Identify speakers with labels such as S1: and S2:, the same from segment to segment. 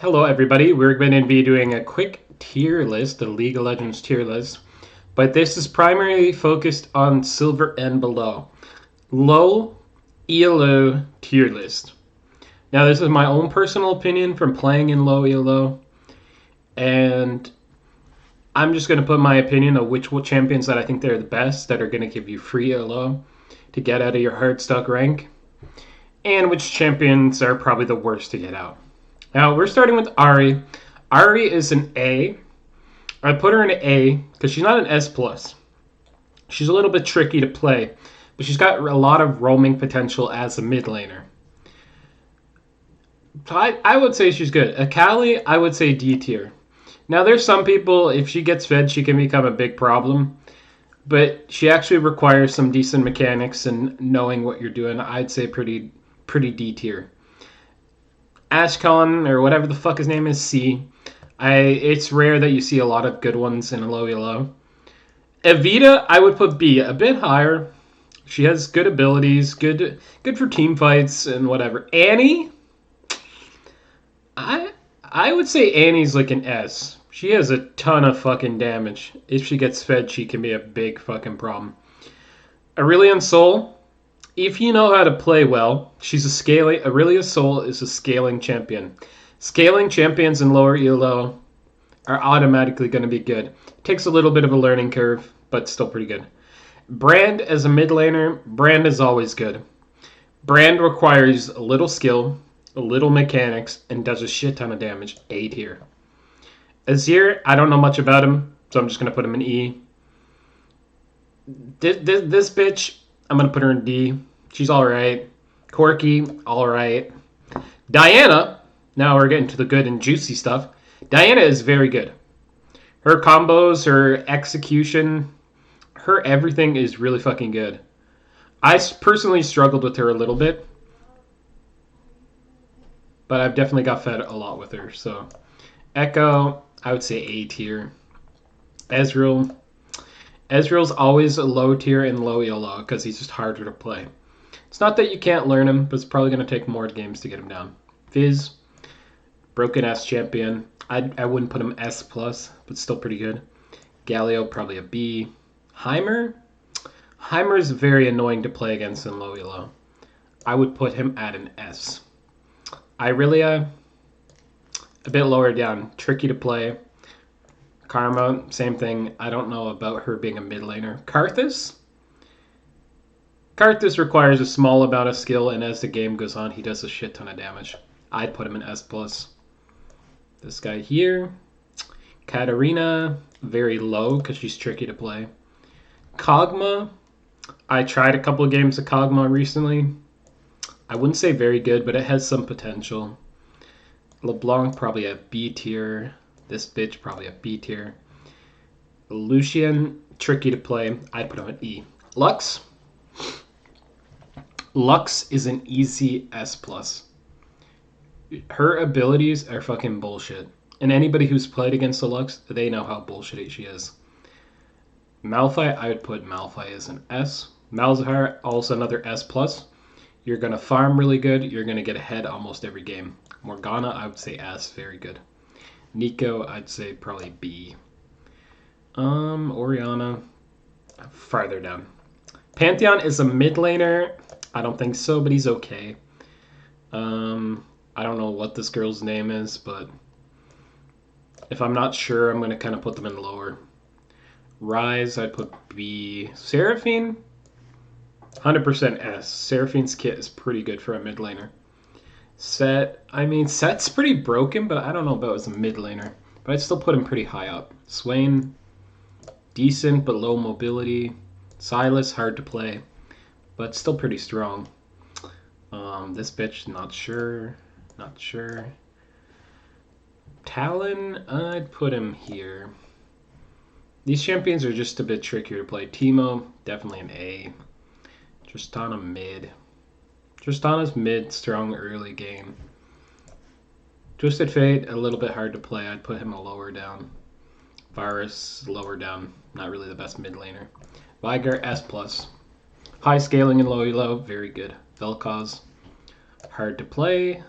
S1: Hello, everybody. We're going to be doing a quick tier list, the League of Legends tier list, but this is primarily focused on silver and below. Low ELO tier list. Now, this is my own personal opinion from playing in low ELO, and I'm just going to put my opinion of which champions that I think they're the best that are going to give you free ELO to get out of your hard stuck rank, and which champions are probably the worst to get out. Now, we're starting with Ahri. Ahri is an A. I put her in an A because she's not an S+. She's a little bit tricky to play, but she's got a lot of roaming potential as a mid laner. So I would say she's good. Akali, I would say D tier. Now, there's some people, if she gets fed, she can become a big problem, but she actually requires some decent mechanics and knowing what you're doing. I'd say pretty D tier. Ashcon, or whatever the fuck his name is, C. It's rare that you see a lot of good ones in a low elo. Evita, I would put B, a bit higher. She has good abilities, good for team fights and whatever. Annie, I would say Annie's like an S. She has a ton of fucking damage. If she gets fed, she can be a big fucking problem. Aurelion Sol, if you know how to play well, Aurelia Sol is a scaling champion. Scaling champions in lower elo are automatically going to be good. It takes a little bit of a learning curve, but still pretty good. Brand as a mid laner, Brand is always good. Brand requires a little skill, a little mechanics, and does a shit ton of damage. A tier. Azir, I don't know much about him, so I'm just going to put him in E. This bitch, I'm going to put her in D. She's alright. Corki, alright. Diana, now we're getting to the good and juicy stuff. Diana is very good. Her combos, her execution, her everything is really fucking good. I personally struggled with her a little bit, but I've definitely got fed a lot with her. So, Echo, I would say A tier. Ezreal's always a low tier in low elo because he's just harder to play. It's not that you can't learn him, but it's probably going to take more games to get him down. Fizz, broken ass champion. I wouldn't put him S+, but still pretty good. Galio, probably a B. Heimer is very annoying to play against in low elo. I would put him at an S. Irelia, a bit lower down. Tricky to play. Karma, same thing. I don't know about her being a mid laner. Karthus requires a small amount of skill, and as the game goes on, he does a shit ton of damage. I'd put him in S+. This guy here. Katarina, very low because she's tricky to play. Kog'Maw, I tried a couple of games of Kog'Maw recently. I wouldn't say very good, but it has some potential. LeBlanc, probably a B tier. This bitch, probably a B tier. Lucian, tricky to play. I'd put him at E. Lux is an easy S+. Her abilities are fucking bullshit. And anybody who's played against the Lux, they know how bullshitty she is. Malphite, I would put Malphite as an S. Malzahar, also another S+. You're going to farm really good. You're going to get ahead almost every game. Morgana, I would say S, very good. Nico, I'd say probably B. Orianna, farther down. Pantheon is a mid laner. I don't think so, but he's okay. I don't know what this girl's name is, but if I'm not sure, I'm going to kind of put them in lower. Ryze, I'd put B. Seraphine, 100% S. Seraphine's kit is pretty good for a mid laner. Set's pretty broken, but I don't know about as a mid laner. But I'd still put him pretty high up. Swain, decent but low mobility. Silas, hard to play, but still pretty strong. This bitch, not sure. Talon, I'd put him here. These champions are just a bit trickier to play. Teemo, definitely an A. Tristana, mid. Tristana's mid, strong early game. Twisted Fate, a little bit hard to play. I'd put him a lower down. Varus, lower down. Not really the best mid laner. Veigar, S+. High scaling and low elo, very good. Vel'Koz, hard to play.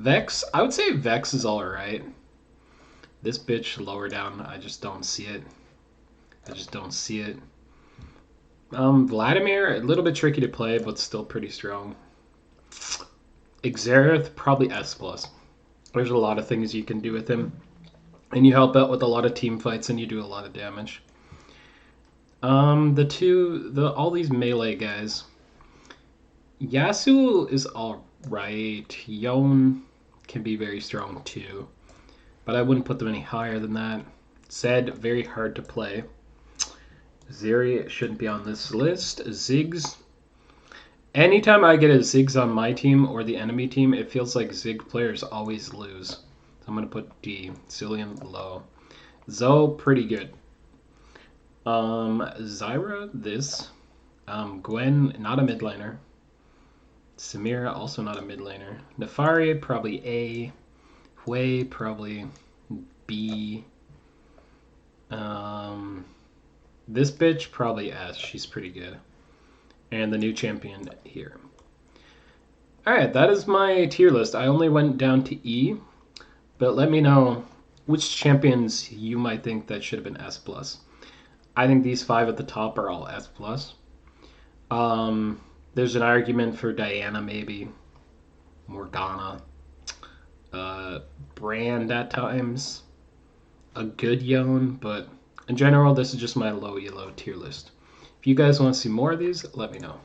S1: Vex, I would say Vex is alright. This bitch lower down, I just don't see it. I just don't see it. Vladimir, a little bit tricky to play, but still pretty strong. Xerath, probably S+. There's a lot of things you can do with him. And you help out with a lot of team fights and you do a lot of damage. All these melee guys. Yasuo is alright. Yone can be very strong too. But I wouldn't put them any higher than that. Zed, very hard to play. Zeri shouldn't be on this list. Ziggs. Anytime I get a Ziggs on my team or the enemy team, it feels like Zig players always lose. So I'm going to put D. Cillian low. Zoe, pretty good. Zyra, this. Gwen, not a mid laner. Samira, also not a mid laner. Nefari, probably A. Hui, probably B. This bitch, probably S. She's pretty good. And the new champion here. Alright, that is my tier list. I only went down to E, but let me know which champions you might think that should have been S+. I think these 5 at the top are all S+. There's an argument for Diana, maybe. Morgana. Brand at times. A good Yone, but in general, this is just my low elo tier list. If you guys want to see more of these, let me know.